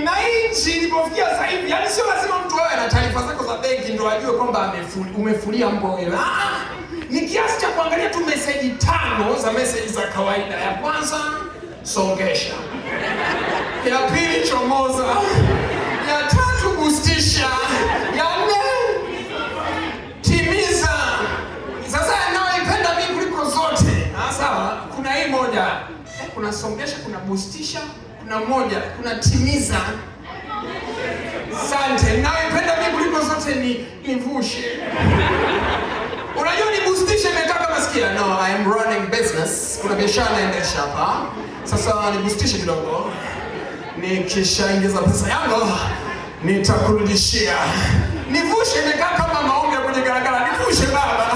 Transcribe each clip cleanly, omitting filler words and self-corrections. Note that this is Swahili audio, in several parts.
Na hii ilipofikia sasa hivi, yani sio lazima mtu awe na taarifa zako za benki ndio ajue kwamba umefulia mbwa wewe. Ni kiasi cha kuangalia tu message 5 za message za kawaida. Ya kwanza, songesha. Ya pili, chomoza. Ya tatu, bustisha. Ya nne, timiza. Sasa naoipenda mimi kuliko zote. Sawa, kuna hii moja. Kuna songesha, kuna bustisha, kuna moja, kuna timiza. Asante. Naoipenda mimi kuliko zote ni nivushe. Unajua ni bustisha imetaka masikia. No, I am running business. Kuna biashara naendesha hapa. Sasa ni bustisha kidogo. Nikishaingiza pesa yangu nitakurudishia. Nivushe imekaa kama maombi ya kwenye garagara. Nivushe baba.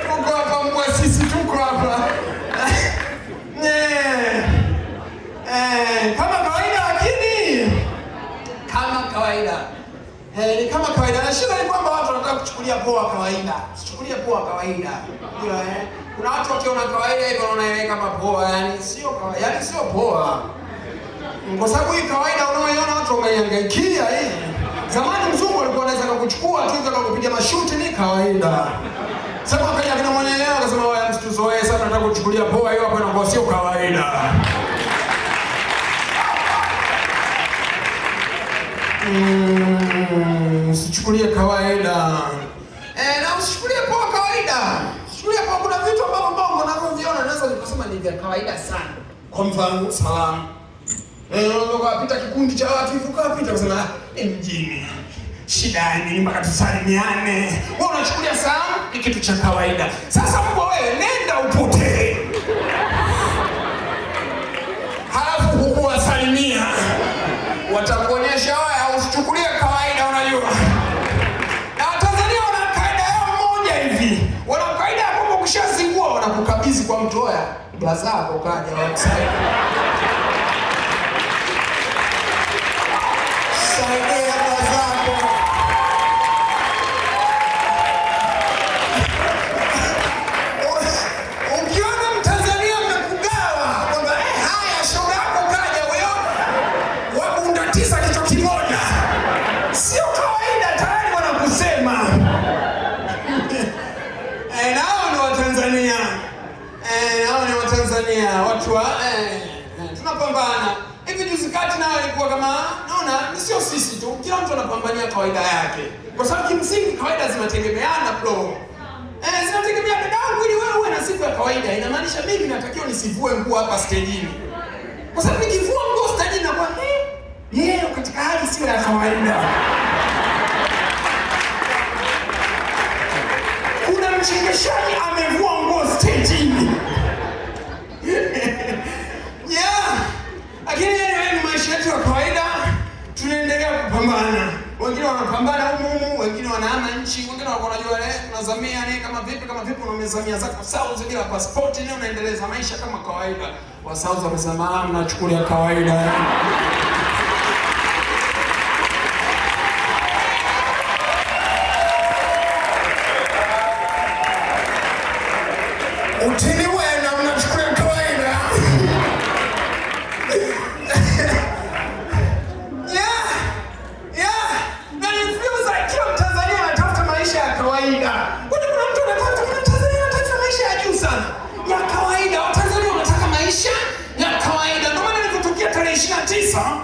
Tuko hapa mbwa, sisi tuko hapa. Kama kawaida, lakini kama kawaida. Ni kama kawaida. Na shida ni kwamba watu wanataka kuchukulia poa kawaida. Usichukulie poa kawaida. Ndio kuna watu wakiona kawaida hivyo wanaona kama poa, yani sio kawaida, yani sio poa. Kwa sababu hii kawaida unaoiona watu wamehangaikia hii. Zamani mzungu alikuwa anaweza kukuchukua tu kama kupiga mashuti ni kawaida. Sasa akaja kina mwenyewe akasema wewe msituzoee sana, nataka kuchukulia poa hiyo hapo inakuwa sio kawaida. Usichukulie kawaida. Na usichukulie poa kawaida. Usichukulie poa, kuna vitu ambavyo bongo unavyoviona unaweza kusema ni vya kawaida sana. Kwa mfano, salamu. Unataka kupita kikundi cha watu hivi ukapita kusema mjini. Shida ni mpaka tusalimiane. Wewe unachukulia salamu ni kitu cha kawaida. Sasa mbwa wewe nenda upotee. Halafu hukuwasalimia. Watakuonyesha wewe usichukulie kawaida, unajua. Na Tanzania wana kaida yao moja hivi. Wana kaida ya kwamba ukishazingua wanakukabidhi kwa mtu oya. Blaza hapo kaja website. Saidia blaza hapo. Ukiona Mtanzania amekugawa kwamba haya shoga yako kaja huyo. Wabunda 9 kichwa kimoja. Sio kawaida, tayari wanakusema. Nao ni Watanzania. Nao ni Watanzania. Watu wa tunapambana. Hivi juzi kati nao ilikuwa kama naona sio sisi tu. Kila mtu anapambania kawaida yake. Kwa sababu kimsingi kawaida zinategemeana bro. Zinategemea dadangu ili wewe uwe na siku ya kawaida. Inamaanisha mimi natakiwa nisivue nguo hapa stejini. Kwa sababu nikivua nguo stejini na kwa katika hali sio ya kawaida. Kuna mchengeshaji amevua nguo stejini. Lakini ni maisha yetu ya kawaida, tunaendelea kupambana. Wengine wanapambana humu, wengine wanahama nchi, wengine wanajua unazamia kama vipi unamezamia zako South bila passport leo unaendeleza maisha kama kawaida. Wa South wamesema mnachukulia kawaida. Utiliwe na mnachukulia kawaida. Na influencer kila Mtanzania anatafuta maisha ya kawaida. Kuna mtu anatafuta Mtanzania anatafuta maisha ya juu sana. Ya kawaida, Watanzania wanataka maisha ya kawaida. Ndio maana nilipotokea tarehe 29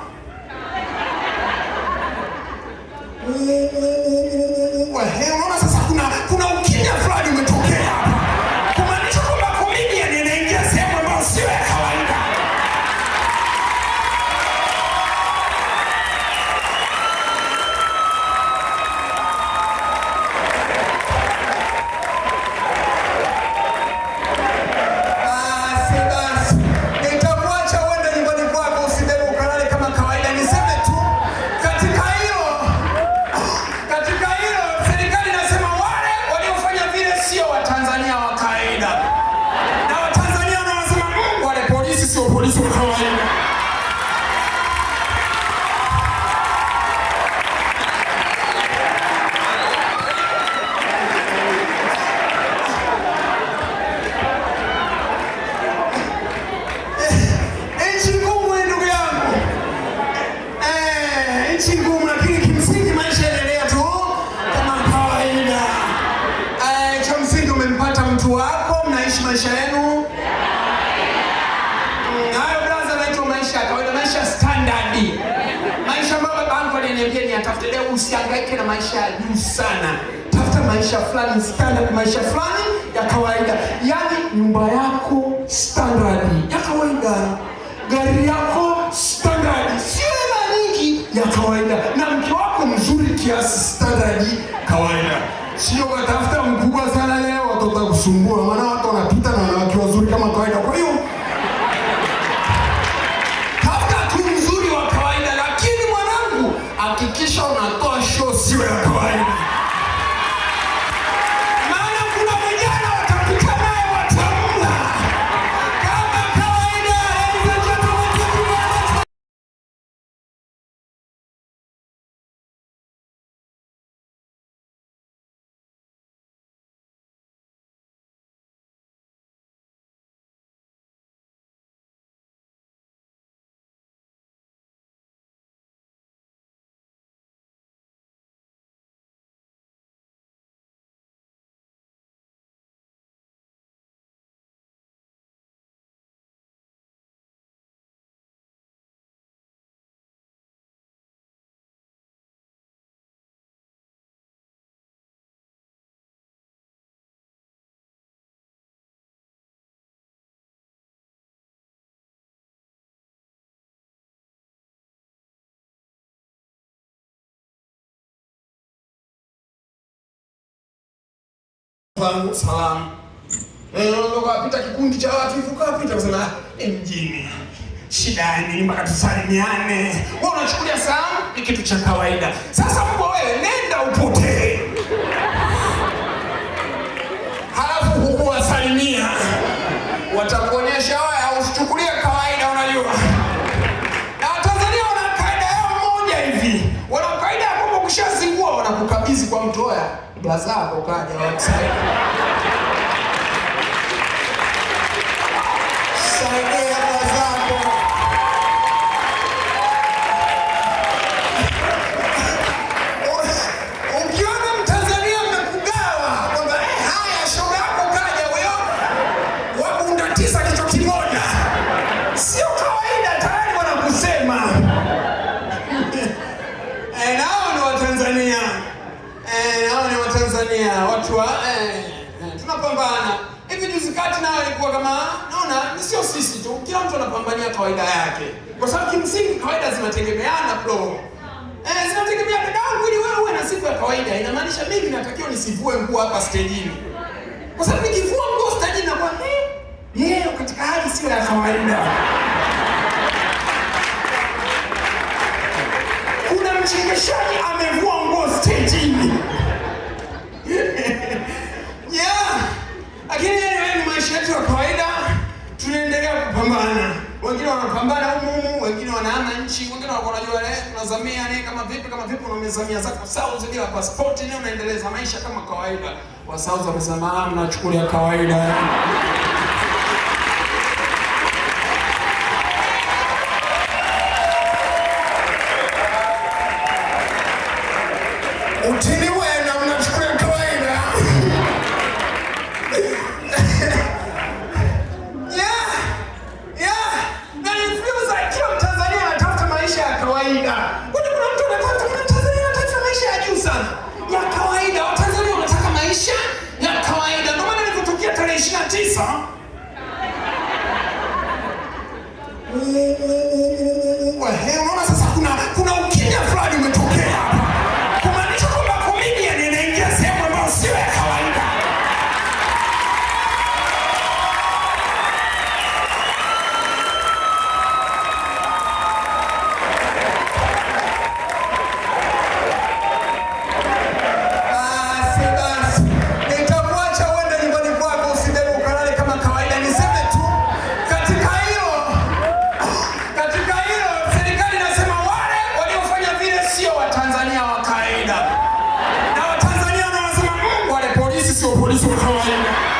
unaona sasa kuna ukimya fulani umetokea hapa. Kumaanisha kwamba comedian inaingia sehemu ambayo sio ya kawaida. Basi nitakuacha uende nyumbani kwako, usibebe ukalale kama kawaida. Niseme tu katika hilo serikali inasema wale waliofanya vile sio Watanzania wa kawaida. Na Watanzania wanasema wale polisi sio polisi wa kawaida. yatafute leo. Usihangaike na maisha ya juu sana, tafuta maisha fulani standard, maisha fulani ya kawaida. Yani nyumba yako standard ya kawaida, gari yako standard, sio hela nyingi, ya kawaida, na mke wako mzuri kiasi standard kawaida. Sio kutafuta mkubwa sana leo watoto kusumbua, maana watu wanapita na wanawake wazuri kama kawaida. Kwa hiyo tafuta tu mzuri wa kawaida, lakini mwanangu, hakikisha unatoa show sio ya kawaida. Maana kuna vijana watapita naye watamla kama kawaida. Salamu. Ndio kapita kikundi cha watu hivyo kapita kusema mjini. Shida ni mpaka tusalimiane. Wewe unachukulia salamu ni kitu cha kawaida. Sasa mbona wewe nenda upotee. Halafu hukuwasalimia. Watakuonyesha wewe hauchukulia kawaida, unajua. Na Tanzania wana kaida yao moja hivi. Wana kaida ya kwamba ukishazingua wanakukabidhi kwa mtu hoya. Blazako kaja website. Saidia blazako. Ukiona Mtanzania amekugawa kwamba haya shoga yako kaja huyo wabunda 9 kichwa kimoja, sio kawaida, tayari wanakusema. Nao ni Watanzania. Hao ni Watanzania, watu wa tunapambana. Hivi juzi kati nao ilikuwa kama naona sio sisi tu, kila mtu anapambania kawaida yake. Kwa sababu kimsingi kawaida zinategemeana bro. Zinategemea dadangu, ili wewe uwe na siku ya kawaida. Inamaanisha mimi natakiwa nisivue nguo hapa stage. Kwa sababu nikivua nguo stage na kwa katika hali sio ya kawaida. Kuna mchengeshaji amevua nguo stage. Lakini ni maisha yetu ya kawaida, tunaendelea kupambana. Wengine wanapambana humu, wengine wanahama nchi, wengine wanajua tunazamia kama vipi unamezamia zako South bila passport ni unaendeleza maisha kama kawaida. Wa South wamesema mnachukulia kawaida. Utini wena mnachukulia kawaida. Na influenza kila Mtanzania anatafuta maisha ya kawaida. Kuna mtu anatafuta Mtanzania anatafuta maisha ya juu sana. Ya kawaida, Watanzania wanataka maisha ya kawaida. Ndio maana nilipotokea tarehe 29 unaona sasa kuna ukimya fulani umetokea hapa. Kumaanisha kwamba comedian anaingia sehemu ambayo sio ya kawaida. Basi nitakuacha uende nyumbani kwako, usibebe ukalale kama kawaida. Niseme tu katika hilo serikali inasema wale waliofanya vile sio Watanzania wa kawaida, na Watanzania wanasema wale polisi sio polisi wa kawaida.